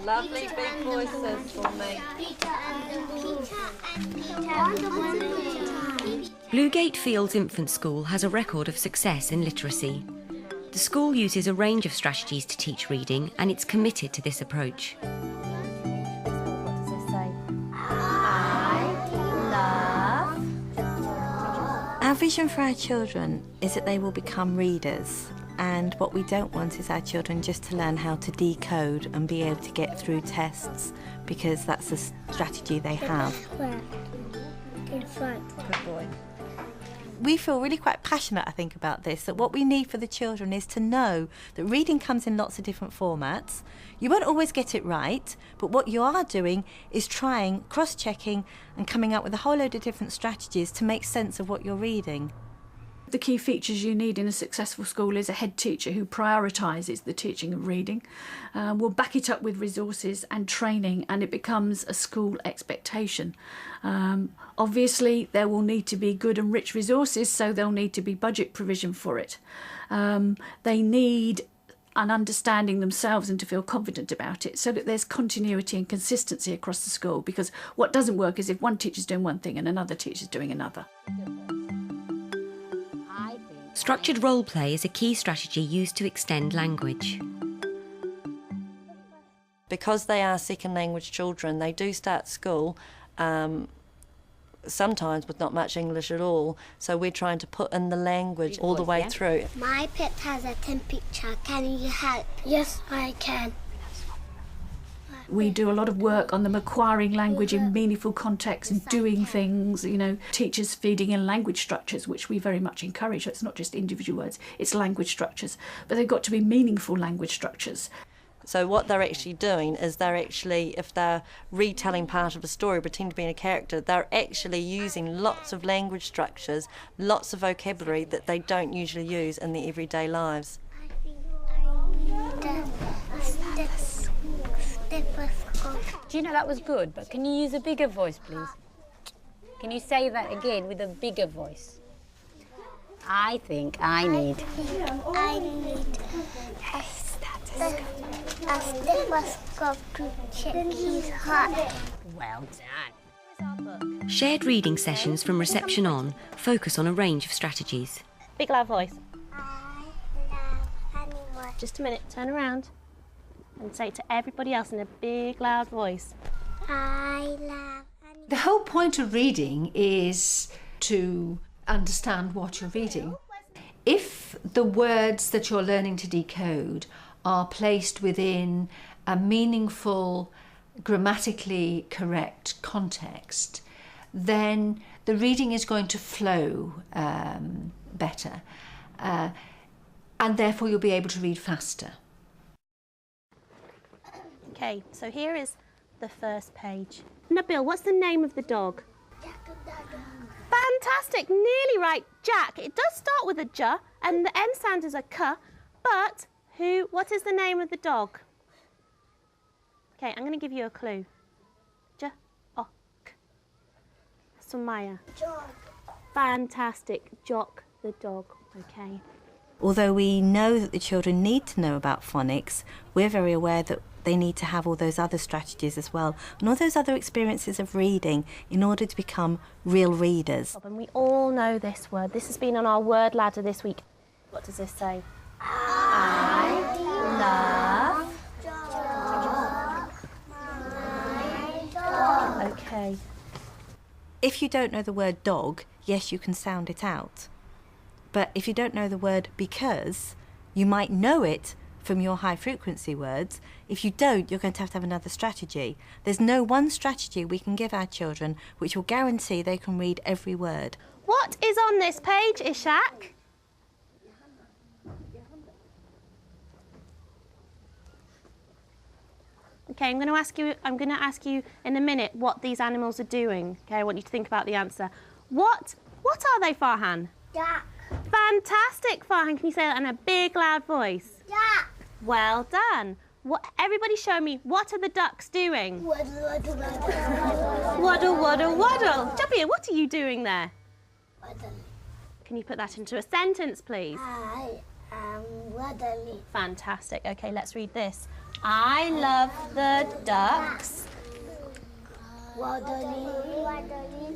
Lovely big voices for me. Bluegate Fields Infant School has a record of success in literacy. The school uses a range of strategies to teach reading, and it's committed to this approach. Our vision for our children is that they will become readers, and what we don't want is our children just to learn how to decode and be able to get through tests, because that's the strategy they have. Good boy. We feel really quite passionate, I think, about this, that what we need for the children is to know that reading comes in lots of different formats. You won't always get it right, but what you are doing is trying, cross-checking and coming up with a whole load of different strategies to make sense of what you're reading. The key features you need in a successful school is a head teacher who prioritises the teaching of reading, will back it up with resources and training, and it becomes a school expectation. Obviously, there will need to be good and rich resources, so there'll need to be budget provision for it. They need an understanding themselves and to feel confident about it, so that there's continuity and consistency across the school, because what doesn't work is if one teacher's doing one thing and another teacher's doing another. Structured role play is a key strategy used to extend language. Because they are second language children, they do start school sometimes with not much English at all, so we're trying to put in the language all the way through. My pet has a temperature. Can you help? Yes, I can. We do a lot of work on them acquiring language in meaningful context and doing things, you know, teachers feeding in language structures, which we very much encourage. It's not just individual words, it's language structures, but they've got to be meaningful language structures. So what they're actually doing is they're actually, if they're retelling part of a story, pretending to be a character, they're actually using lots of language structures, lots of vocabulary that they don't usually use in their everyday lives. Do you know that was good, but can you use a bigger voice, please? Can you say that again with a bigger voice? I think I need a stethoscope to check his heart. Well done. Shared reading sessions from reception on focus on a range of strategies. Big loud voice. I love animals. Just a minute, turn around and say it to everybody else in a big loud voice. I love animals. The whole point of reading is to understand what you're reading. If the words that you're learning to decode are placed within a meaningful, grammatically correct context, then the reading is going to flow better, and therefore you'll be able to read faster. Okay, so here is the first page. Nabil, what's the name of the dog? Fantastic, nearly right, Jack. It does start with a J and the N sound is a K, but what is the name of the dog? Okay, I'm going to give you a clue. J, O, K. Sumaya. Jock. Fantastic, Jock the dog, okay. Although we know that the children need to know about phonics, we're very aware that they need to have all those other strategies as well, and all those other experiences of reading in order to become real readers. And we all know this word. This has been on our word ladder this week. What does this say? I love Okay. If you don't know the word dog, yes, you can sound it out. But if you don't know the word because, you might know it from your high frequency words. If you don't, you're going to have another strategy. There's no one strategy we can give our children which will guarantee they can read every word. What is on this page, Ishak? Okay, I'm going to ask you in a minute what these animals are doing. Okay, I want you to think about the answer. What are they, Farhan? Duck. Fantastic, Farhan. Can you say that in a big, loud voice? Duck. Well done. Everybody show me, what are the ducks doing? Waddle, waddle, waddle. Waddle, waddle, waddle. Jabir, what are you doing there? Waddle. Can you put that into a sentence, please? I am waddling. Fantastic. Okay, let's read this. I love the ducks.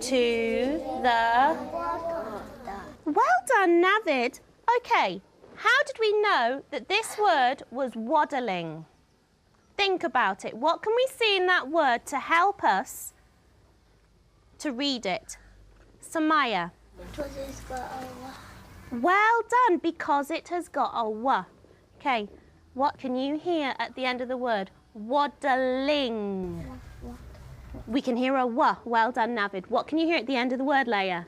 To the... Well done, Navid. OK, how did we know that this word was waddling? Think about it. What can we see in that word to help us to read it? Samaya. Because it's got a Well done, because it has got a w. OK, what can you hear at the end of the word? Waddling. We can hear a w. Well done, Navid. What can you hear at the end of the word, Leia?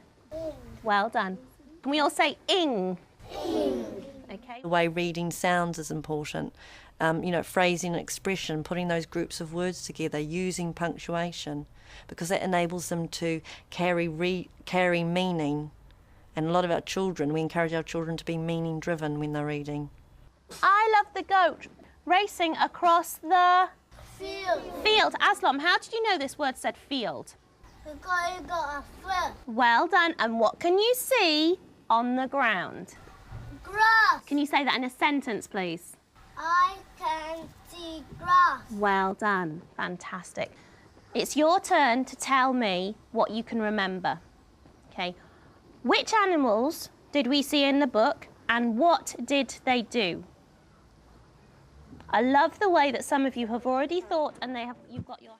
Well done. Can we all say ing? Okay. The way reading sounds is important. You know, phrasing and expression, putting those groups of words together, using punctuation, because that enables them to carry meaning. And a lot of our children, we encourage our children to be meaning-driven when they're reading. I love the goat racing across the... field. Aslam, how did you know this word said field? Because it got a foot. Well done. And what can you see on the ground? Grass. Can you say that in a sentence, please? I can see grass. Well done. Fantastic. It's your turn to tell me what you can remember. Okay. Which animals did we see in the book and what did they do? I love the way that some of you have already thought and you've got your...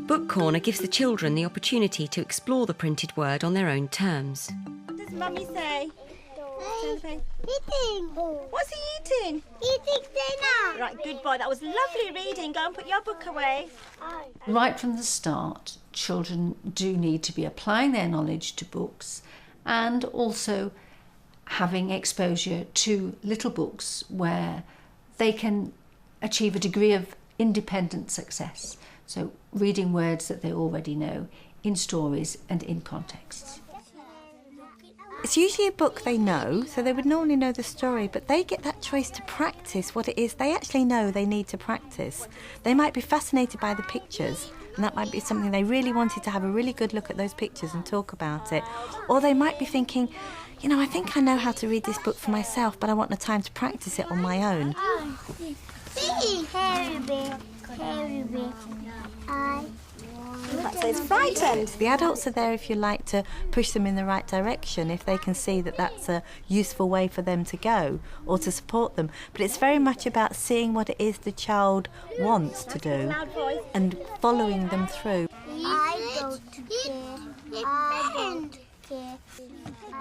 Book Corner gives the children the opportunity to explore the printed word on their own terms. What does Mummy say? Eating. What's he eating? Eating dinner. Right, good boy. That was lovely reading. Go and put your book away. Right from the start, children do need to be applying their knowledge to books and also having exposure to little books where they can achieve a degree of independent success. So reading words that they already know in stories and in contexts. It's usually a book they know, so they would normally know the story, but they get that choice to practice what it is they actually know they need to practice. They might be fascinated by the pictures, and that might be something they really wanted to have a really good look at those pictures and talk about it. Or they might be thinking, you know, I think I know how to read this book for myself, but I want the time to practice it on my own. So it's frightened. The adults are there, if you like, to push them in the right direction if they can see that that's a useful way for them to go, or to support them. But it's very much about seeing what it is the child wants to do and following them through. I go to care. I don't care.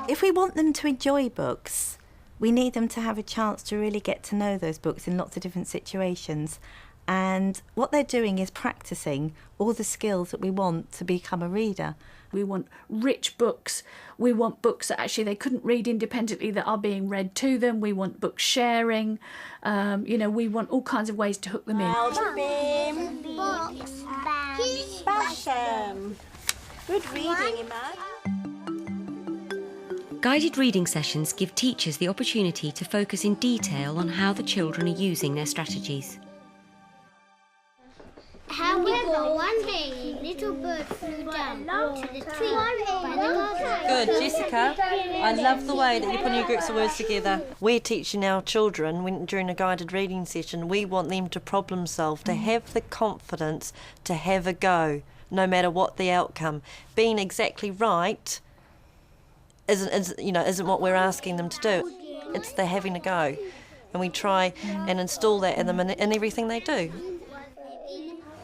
If we want them to enjoy books, we need them to have a chance to really get to know those books in lots of different situations. And what they're doing is practicing all the skills that we want to become a reader. We want rich books. We want books that actually they couldn't read independently that are being read to them. We want book sharing. We want all kinds of ways to hook them in. Books. Basham. Good reading, Emma. Guided reading sessions give teachers the opportunity to focus in detail on how the children are using their strategies. However, one day, little bird flew down to the tree by the garden. Good, Jessica. I love the way that you're putting your groups of words together. We're teaching our children, during a guided reading session, we want them to problem solve, to have the confidence to have a go, no matter what the outcome. Being exactly right isn't what we're asking them to do. It's the having a go. And we try and install that in them in everything they do.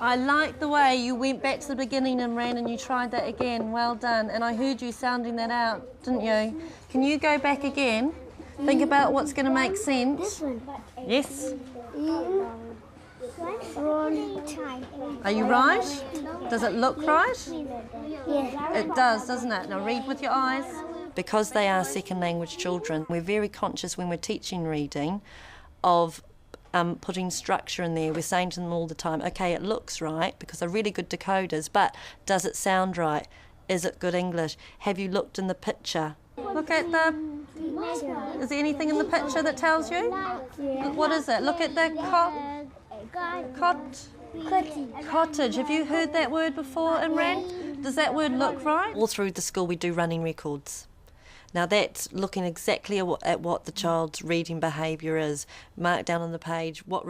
I like the way you went back to the beginning and ran and you tried that again. Well done. And I heard you sounding that out, didn't you? Can you go back again? Think about what's going to make sense. Yes. Are you right? Does it look right? It does, doesn't it? Now read with your eyes. Because they are second language children, we're very conscious when we're teaching reading of putting structure in there. We're saying to them all the time, okay, it looks right because they're really good decoders, but does it sound right? Is it good English? Have you looked in the picture? Look at is there anything in the picture that tells you? What is it? Look at the cottage. Have you heard that word before, Imran? Does that word look right? All through the school we do running records. Now that's looking exactly at what the child's reading behaviour is. Mark down on the page what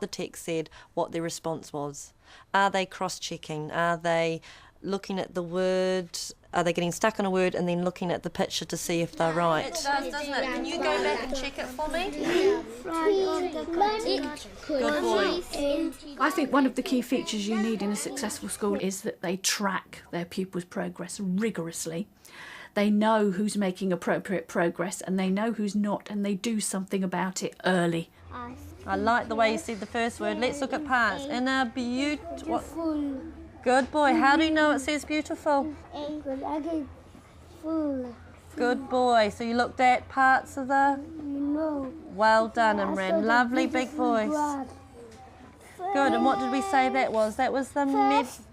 the text said, what their response was. Are they cross-checking? Are they looking at the word? Are they getting stuck on a word and then looking at the picture to see if they're right? It does, doesn't it? Can you go back and check it for me? Good boy. I think one of the key features you need in a successful school is that they track their pupils' progress rigorously. They know who's making appropriate progress and they know who's not, and they do something about it early. I like the way you said the first word. Let's look at parts. In a beautiful. Good boy. How do you know it says beautiful? Good boy. So you looked at parts of the... No. Well done, Imran. Lovely big voice. Good. And what did we say that was? That was the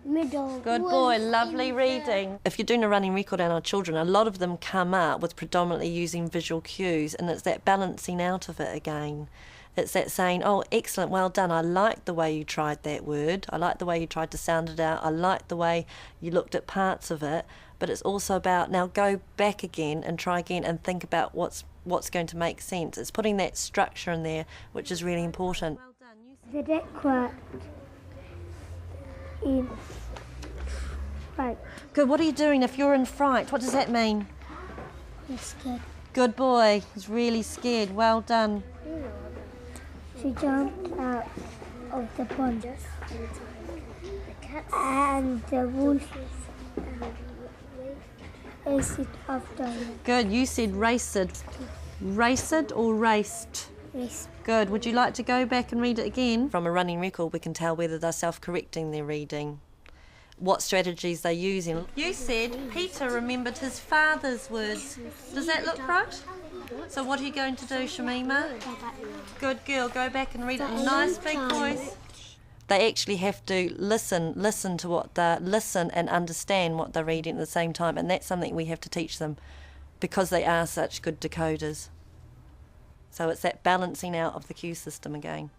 middle. Good boy. Lovely reading. If you're doing a running record on our children, a lot of them come up with predominantly using visual cues, and it's that balancing out of it again. It's that saying, oh, excellent, well done. I like the way you tried that word. I like the way you tried to sound it out. I like the way you looked at parts of it. But it's also about now go back again and try again and think about what's going to make sense. It's putting that structure in there, which is really important. The deck worked in fright. Good. What are you doing if you're in fright? What does that mean? I'm scared. Good boy. He's really scared. Well done. She jumped out of the pond and the wolf raced after her. Good. You said raced. Raced or raced? Raced. Good. Would you like to go back and read it again? From a running record, we can tell whether they're self-correcting their reading, what strategies they're using. You said Peter remembered his father's words. Does that look right? So what are you going to do, Shamima? Good girl. Go back and read it in a nice big voice. They actually have to listen to what they listen and understand what they're reading at the same time, and that's something we have to teach them because they are such good decoders. So it's that balancing out of the cue system again.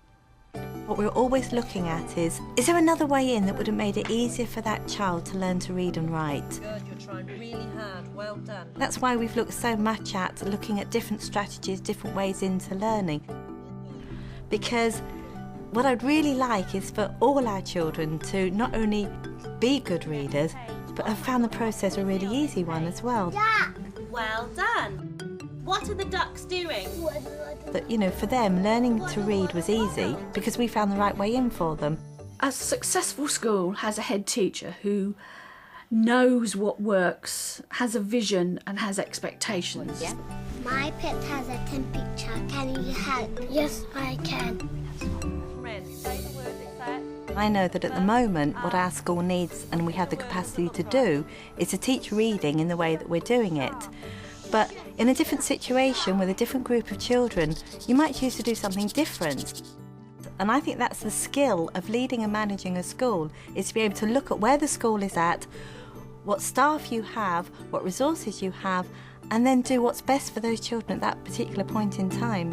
What we're always looking at is there another way in that would have made it easier for that child to learn to read and write? Good, you're trying really hard. Well done. That's why we've looked so much at looking at different strategies, different ways into learning. Because what I'd really like is for all our children to not only be good readers, but have found the process a really easy one as well. Duck! Well done. What are the ducks doing? That, you know, for them, learning to read was easy because we found the right way in for them. A successful school has a head teacher who knows what works, has a vision and has expectations. Yeah. My pet has a temperature. Can you help? Yes, I can. I know that at the moment what our school needs and we have the capacity to do is to teach reading in the way that we're doing it. But in a different situation with a different group of children, you might choose to do something different. And I think that's the skill of leading and managing a school, is to be able to look at where the school is at, what staff you have, what resources you have, and then do what's best for those children at that particular point in time.